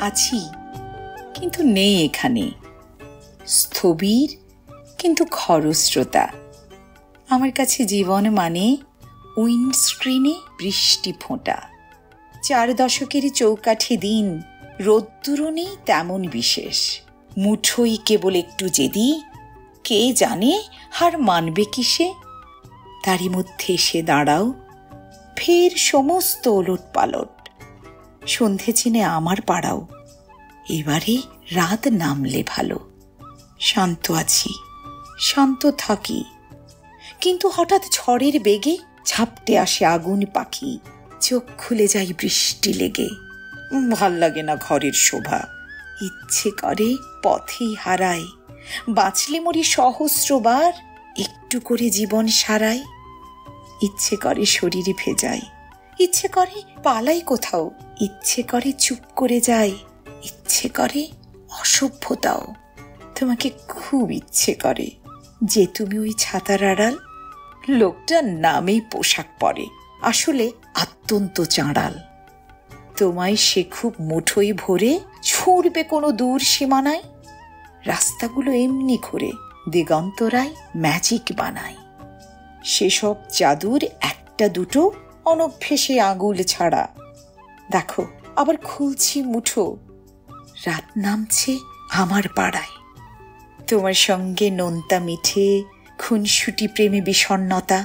আছি কিন্তু নেই এখানে, স্থবির কিন্তু খরস্রোতা। আমার কাছে জীবন মানে উইন্ডস্ক্রিনে বৃষ্টি ফোঁটা। 4 দশকের চৌকাঠে দিন, রোদ্দুরও নেই তেমন বিশেষ। মুঠোই কেবল একটু জেদি, কে জানে হার মানবে কিসে। তারই মধ্যে এসে দাঁড়াও, ফের সমস্ত ওলট পালট। সন্ধে চিনে আমার পাড়াও, এবারে রাত নামলে ভালো। শান্ত আছি, শান্ত থাকি, কিন্তু হঠাৎ ঝড়ের বেগে ঝাপটে আসে আগুন পাখি। চোখ খুলে যাই বৃষ্টি লেগে। ভাল লাগে না ঘরের শোভা, ইচ্ছে করে পথেই হারাই। বাঁচলে মরি সহস্রবার, একটু করে জীবন সারাই। ইচ্ছে করে শরীরে ভেজাই, ইচ্ছে করে পালাই কোথাও, ইচ্ছে করে চুপ করে যাই, ইচ্ছে করে অসভ্যতাও। তোমাকে খুব ইচ্ছে করে যে তুমি ওই ছাতার আড়াল। লোকটার নামেই পোশাক পরে, আসলে আত্যন্ত চাঁড়াল। তোমায় সে খুব মুঠোই ভরে ছুঁড়বে কোনো দূর সীমানায়। রাস্তাগুলো এমনি ঘুরে দিগন্তরায় ম্যাজিক বানায়। সেসব জাদুর একটা দুটো অনভ্যেসে আঙুল ছাড়া। দেখো আবার খুলছি মুঠো, রাত নামছে আমার পাড়ায়। তোমার সঙ্গে নোনতা মিঠে খুনসুটি প্রেমে বিষণ্ণতা।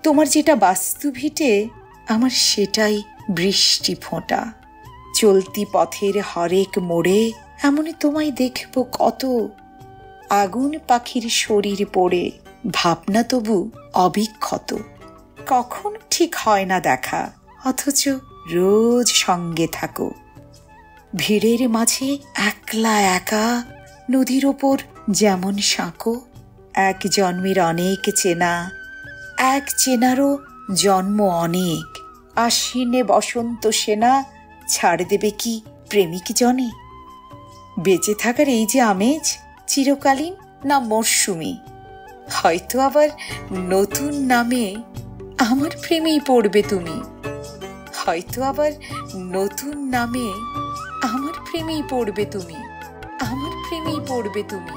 তোমার যেটা বাস্তু ভিটে, আমার সেটাই বৃষ্টি ফোঁটা। চলতি পথের হরেক মোড়ে এমনই তোমায় দেখব কত। আগুন পাখির শরীর পড়ে ভাবনা তবু অবিক্ষত। কখন ঠিক হয় না দেখা, অথচ রোজ সঙ্গে থাকো। ভিড়ের মাঝে একলা একা নদীর ওপর যেমন সাঁকো। এক জন্মের অনেক চেনা, এক চেনারও জন্ম অনেক। আশ্বিনে বসন্ত সেনা ছাড় দেবে কি প্রেমিক জনে। বেঁচে থাকার এই যে আমেজ, চিরকালীন না মরশুমি। হয়তো আবার নতুন নামে আমার প্রেমেই পড়বে তুমি। হয়তো আবার নতুন নামে আমার প্রেমেই পড়বে তুমি। আমার প্রেমেই পড়বে তুমি।